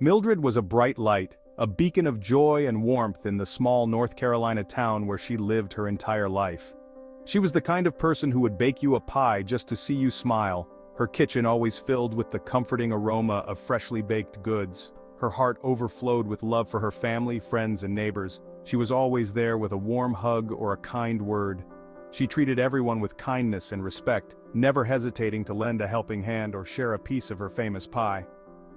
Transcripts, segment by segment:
Mildred was a bright light, a beacon of joy and warmth in the small North Carolina town where she lived her entire life. She was the kind of person who would bake you a pie just to see you smile, her kitchen always filled with the comforting aroma of freshly baked goods. Her heart overflowed with love for her family, friends, and neighbors. She was always there with a warm hug or a kind word. She treated everyone with kindness and respect, never hesitating to lend a helping hand or share a piece of her famous pie.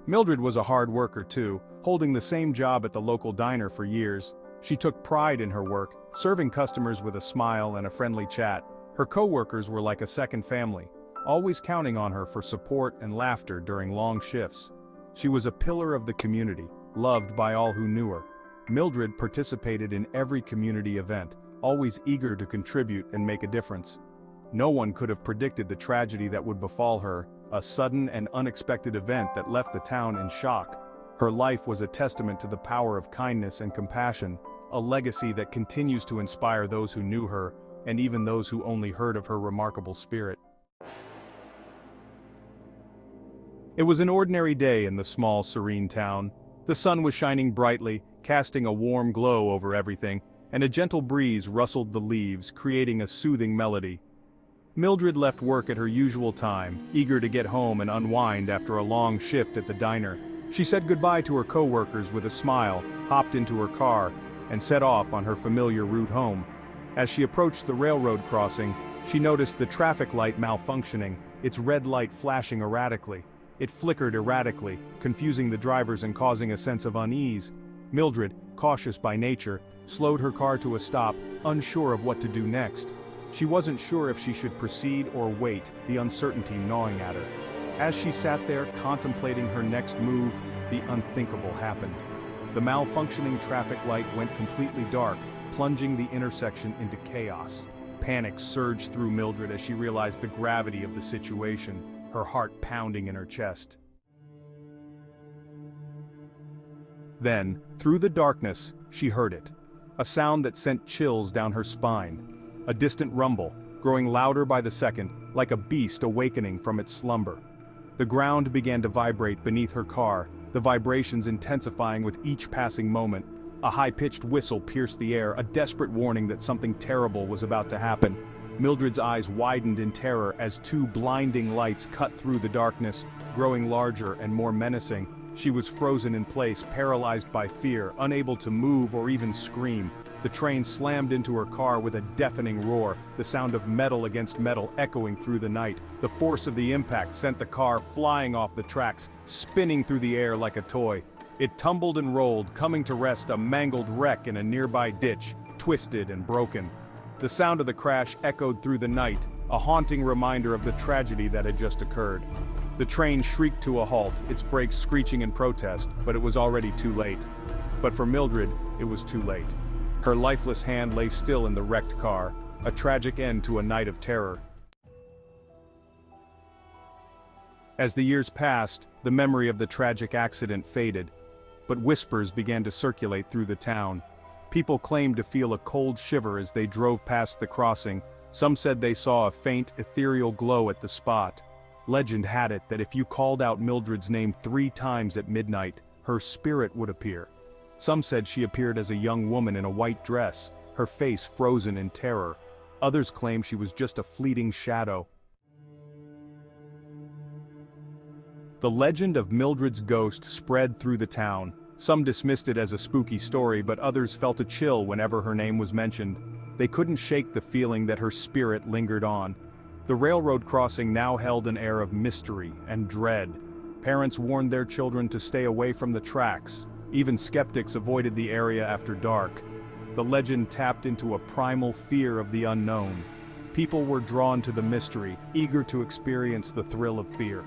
Mildred was a hard worker too, holding the same job at the local diner for years. She took pride in her work, serving customers with a smile and a friendly chat. Her co-workers were like a second family, always counting on her for support and laughter during long shifts. She was a pillar of the community, loved by all who knew her. Mildred participated in every community event, always eager to contribute and make a difference. No one could have predicted the tragedy that would befall her, a sudden and unexpected event that left the town in shock. Her life was a testament to the power of kindness and compassion, a legacy that continues to inspire those who knew her, and even those who only heard of her remarkable spirit. It was an ordinary day in the small, serene town. The sun was shining brightly, casting a warm glow over everything, and a gentle breeze rustled the leaves, creating a soothing melody. Mildred left work at her usual time, eager to get home and unwind after a long shift at the diner. She said goodbye to her co-workers with a smile, hopped into her car, and set off on her familiar route home. As she approached the railroad crossing, she noticed the traffic light malfunctioning, its red light flashing erratically. It flickered erratically, confusing the drivers and causing a sense of unease. Mildred, cautious by nature, slowed her car to a stop, unsure of what to do next. She wasn't sure if she should proceed or wait, the uncertainty gnawing at her. As she sat there contemplating her next move, the unthinkable happened. The malfunctioning traffic light went completely dark, plunging the intersection into chaos. Panic surged through Mildred as she realized the gravity of the situation, her heart pounding in her chest. Then, through the darkness, she heard it. A sound that sent chills down her spine. A distant rumble, growing louder by the second, like a beast awakening from its slumber. The ground began to vibrate beneath her car, the vibrations intensifying with each passing moment. A high-pitched whistle pierced the air, a desperate warning that something terrible was about to happen. Mildred's eyes widened in terror as two blinding lights cut through the darkness, growing larger and more menacing. She was frozen in place, paralyzed by fear, unable to move or even scream. The train slammed into her car with a deafening roar, the sound of metal against metal echoing through the night. The force of the impact sent the car flying off the tracks, spinning through the air like a toy. It tumbled and rolled, coming to rest a mangled wreck in a nearby ditch, twisted and broken. The sound of the crash echoed through the night, a haunting reminder of the tragedy that had just occurred. The train shrieked to a halt, its brakes screeching in protest, but it was already too late. But for Mildred, it was too late. Her lifeless hand lay still in the wrecked car, a tragic end to a night of terror. As the years passed, the memory of the tragic accident faded, but whispers began to circulate through the town. People claimed to feel a cold shiver as they drove past the crossing. Some said they saw a faint, ethereal glow at the spot. Legend had it that if you called out Mildred's name 3 times at midnight, her spirit would appear. Some said she appeared as a young woman in a white dress, her face frozen in terror. Others claimed she was just a fleeting shadow. The legend of Mildred's ghost spread through the town. Some dismissed it as a spooky story, but others felt a chill whenever her name was mentioned. They couldn't shake the feeling that her spirit lingered on. The railroad crossing now held an air of mystery and dread. Parents warned their children to stay away from the tracks. Even skeptics avoided the area after dark. The legend tapped into a primal fear of the unknown. People were drawn to the mystery, eager to experience the thrill of fear.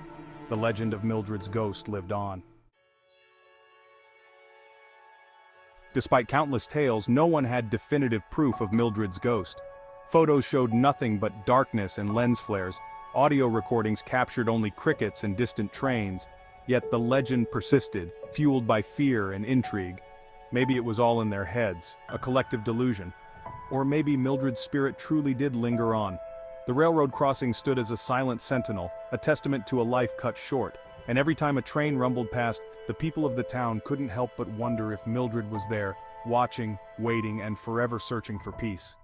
The legend of Mildred's ghost lived on. Despite countless tales, no one had definitive proof of Mildred's ghost. Photos showed nothing but darkness and lens flares. Audio recordings captured only crickets and distant trains. Yet the legend persisted, fueled by fear and intrigue. Maybe it was all in their heads, a collective delusion. Or maybe Mildred's spirit truly did linger on. The railroad crossing stood as a silent sentinel, a testament to a life cut short. and every time a train rumbled past, the people of the town couldn't help but wonder if Mildred was there, watching, waiting, and forever searching for peace.